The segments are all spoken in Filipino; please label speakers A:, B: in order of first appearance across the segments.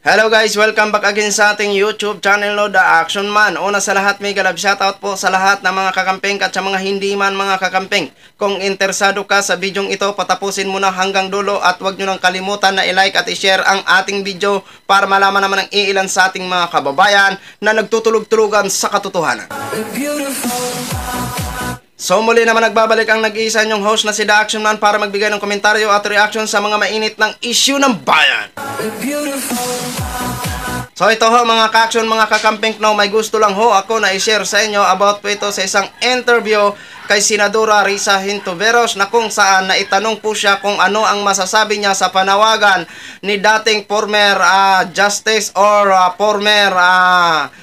A: Hello guys, welcome back again sa ating YouTube channel no, The Action Man. Una sa lahat, may galab shoutout po sa lahat ng mga kakamping at sa mga hindi man mga kakamping. Kung interesado ka sa bidyong ito, patapusin mo na hanggang dulo at huwag nyo nang kalimutan na i-like at i-share ang ating video para malaman naman ng iilan sa ating mga kababayan na nagtutulog-tulugan sa katotohanan. So muli naman nagbabalik ang nag-iisa nyong host na si The Action Man para magbigay ng komentaryo at reaction sa mga mainit ng issue ng bayan. So ito ho mga ka-action, mga kakamping, no, may gusto lang ho ako na i-share sa inyo about po ito sa isang interview kay Senadora Risa Hintuveros na kung saan naitanong po siya kung ano ang masasabi niya sa panawagan ni dating former Justice or former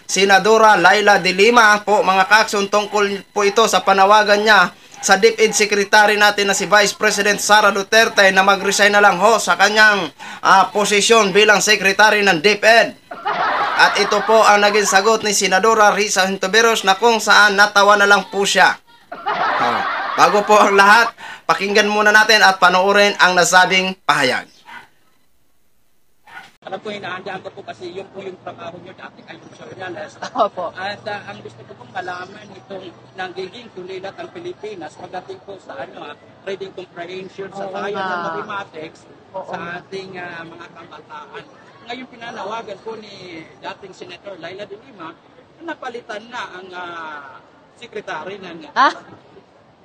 A: Senadora Leila de Lima po mga ka-action, tungkol po ito sa panawagan niya sa DepEd Secretary natin na si Vice President Sara Duterte na mag-resign na lang ho sa kanyang posisyon bilang Secretary ng DepEd. At ito po ang naging sagot ni Senadora Risa Hintuveros na kung saan natawa na lang po siya. Bago po ang lahat, pakinggan muna natin at panoorin ang nasabing pahayag.
B: Alam ko, hinahandaan ko po kasi yun po yung trabaho nyo dati ay journalist.
C: Opo.
B: At ang gusto ko pong malaman itong nanggiging tulilat ang Pilipinas pagdating po sa reading comprehension sa tayo ng mathematics sa ating mga kabataan. Ngayon pinanawagan po ni dating Senator Leila de Lima na napalitan na ang sekretary ng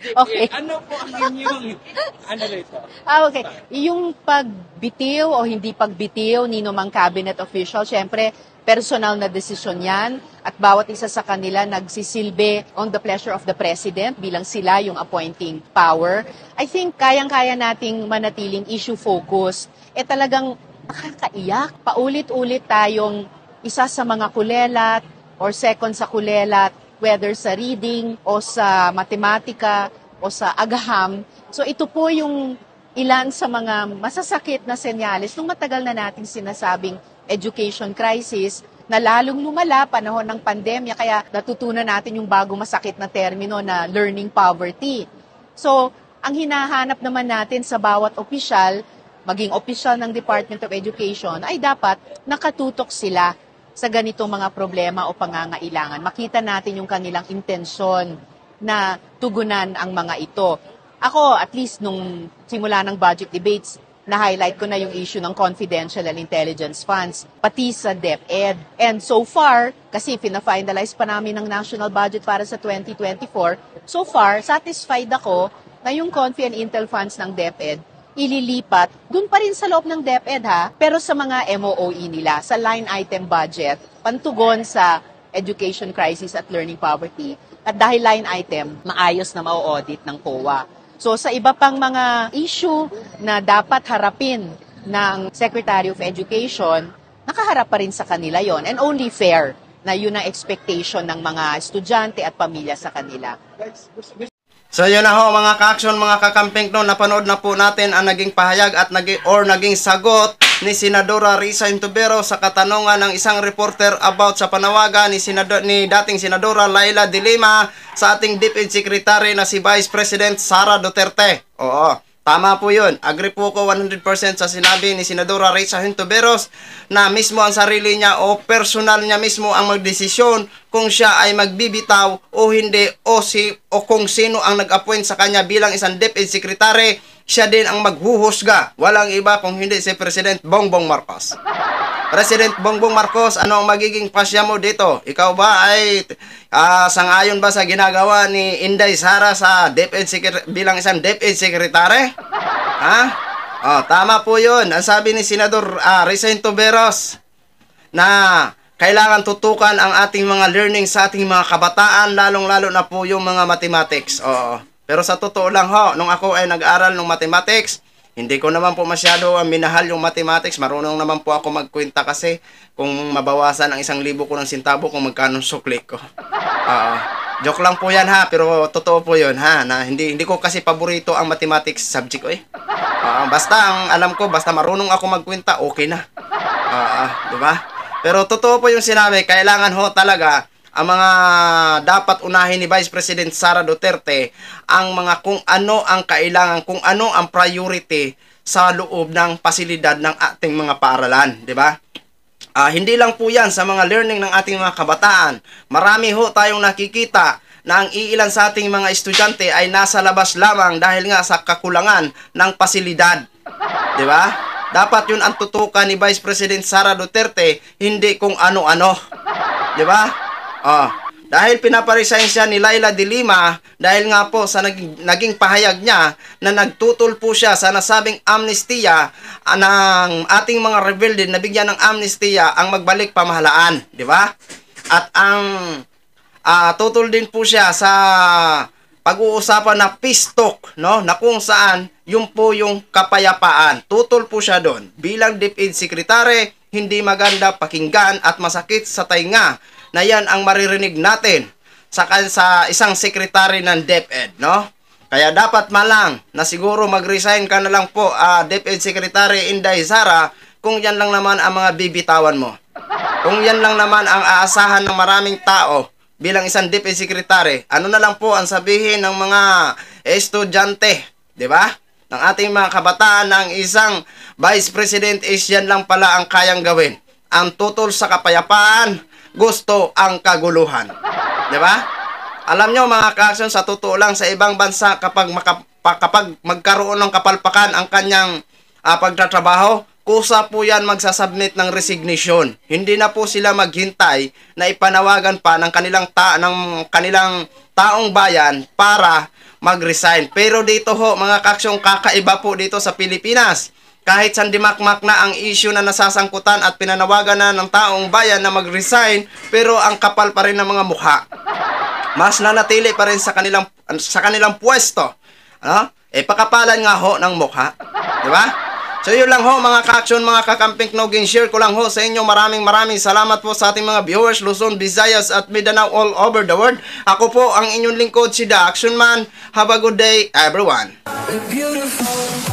C: Okay.
B: Ano po ang inyong rito?
C: Okay. Yung pagbitiw o hindi pagbitiw ni numang cabinet official, syempre, personal na desisyon yan at bawat isa sa kanila nagsisilbi on the pleasure of the President bilang sila yung appointing power. I think kayang-kaya nating manatiling issue focus. Talagang nakakaiyak. Paulit-ulit tayong isa sa mga kulelat or second sa kulelat, whether sa reading o sa matematika o sa agham. So ito po yung ilan sa mga masasakit na senyales nung matagal na nating sinasabing education crisis na lalong lumala panahon ng pandemya, kaya natutunan natin yung bagong masakit na termino na learning poverty. So ang hinahanap naman natin sa bawat opisyal, maging opisyal ng Department of Education, ay dapat nakatutok sila sa ganitong mga problema o pangangailangan. Makita natin yung kanilang intensyon na tugunan ang mga ito. Ako, at least nung simula ng budget debates, na-highlight ko na yung issue ng confidential and intelligence funds, pati sa DepEd. And so far, kasi fina-finalize pa namin ng national budget para sa 2024, so far, satisfied ako na yung Confi and Intel funds ng DepEd ililipat dun pa rin sa loob ng DepEd pero sa mga MOOE nila, sa line item budget, pantugon sa education crisis at learning poverty. At dahil line item, maayos na mau-audit ng COA. So sa iba pang mga issue na dapat harapin ng Secretary of Education, nakaharap pa rin sa kanila yon, and only fair na yun ang expectation ng mga estudyante at pamilya sa kanila.
A: So yun na ho mga ka-action, mga kakamping, no, napanood na po natin ang naging pahayag at naging sagot ni Senadora Risa Hintuveros sa katanungan ng isang reporter about sa panawagan ni dating Senadora Leila de Lima sa ating DepEd Secretary na si Vice President Sara Duterte. Oo, tama po yun. Agree po ko 100% sa sinabi ni Senadora Risa Hintuveros na mismo ang sarili niya o personal niya mismo ang magdesisyon kung siya ay magbibitaw o hindi o kung sino ang nag-appoint sa kanya bilang isang DepEd Secretary, siya din ang maghuhusga. Walang iba kung hindi si President Bongbong Marcos. President Bongbong Marcos, ano ang magiging pasya mo dito? Ikaw ba ay sangayon ba sa ginagawa ni Inday Sara sa bilang isang DepEd Secretary? Tama po yun. Ang sabi ni Senador Risa Hintuveros na kailangan tutukan ang ating mga learning sa ating mga kabataan, lalong-lalo na po yung mga mathematics. Oo. Pero sa totoo lang ho, nung ako ay nag-aral ng mathematics, hindi ko naman po masyado minahal yung mathematics. Marunong naman po ako magkwenta kasi kung mabawasan ang 1,000 ko ng sintabo kung magkano sukli ko. Joke lang po yan pero totoo po yun na hindi ko kasi paborito ang mathematics subject ko basta ang alam ko, basta marunong ako magkwenta, okay na. Diba? Pero totoo po yung sinabi, kailangan ho talaga ang mga dapat unahin ni Vice President Sara Duterte ang mga kung ano ang kailangan, kung ano ang priority sa loob ng pasilidad ng ating mga paaralan, di ba? Hindi lang po yan sa mga learning ng ating mga kabataan. Marami ho tayong nakikita na ang iilan sa ating mga estudyante ay nasa labas lamang dahil nga sa kakulangan ng pasilidad. Di ba? Dapat yun ang tutukan ni Vice President Sara Duterte, hindi kung ano-ano. Di ba? Dahil pinaparesign siya ni Laila de Lima dahil nga po sa naging pahayag niya na nagtutol po siya sa nasabing amnestiya ng ating mga rebelde na bigyan ng amnestiya ang magbalik pamahalaan, di ba? At ang tutol din po siya sa pag-uusapan na peace talk, no? Na kung saan yung po yung kapayapaan. Tutol po siya doon. Bilang DepEd Secretary, hindi maganda pakinggan at masakit sa tainga na yan ang maririnig natin sa isang sekretary ng DepEd, no? Kaya dapat malang na siguro mag-resign ka na lang po, DepEd Secretary Inday Sara, kung yan lang naman ang mga bibitawan mo. Kung yan lang naman ang aasahan ng maraming tao bilang isang DepEd Secretary, ano na lang po ang sabihin ng mga estudyante, di ba? Ng ating mga kabataan ng isang Vice President is yan lang pala ang kayang gawin. Ang tutol sa kapayapaan, gusto ang kaguluhan. Di ba? Alam nyo mga ka-action, sa totoo lang sa ibang bansa kapag magkaroon ng kapalpakan ang kanyang pagtatrabaho, kusa po yan magsasubmit ng resignation. Hindi na po sila maghintay na ipanawagan pa ng kanilang taong bayan para mag-resign. Pero dito ho mga ka-action, kakaiba po dito sa Pilipinas. Kahit sandimakmak na ang issue na nasasangkutan at pinanawagan na ng taong bayan na mag-resign, pero ang kapal pa rin ng mga mukha. Mas nanatili pa rin sa kanilang pwesto. Pakapalan nga ho ng mukha. Di ba? So yun lang ho mga ka-action, mga kakamping Knogin, share ko lang ho sa inyo. Maraming salamat po sa ating mga viewers, Luzon, Visayas at Mindanao all over the world. Ako po ang inyong lingkod, si The Action Man. Have a good day everyone.
D: Beautiful.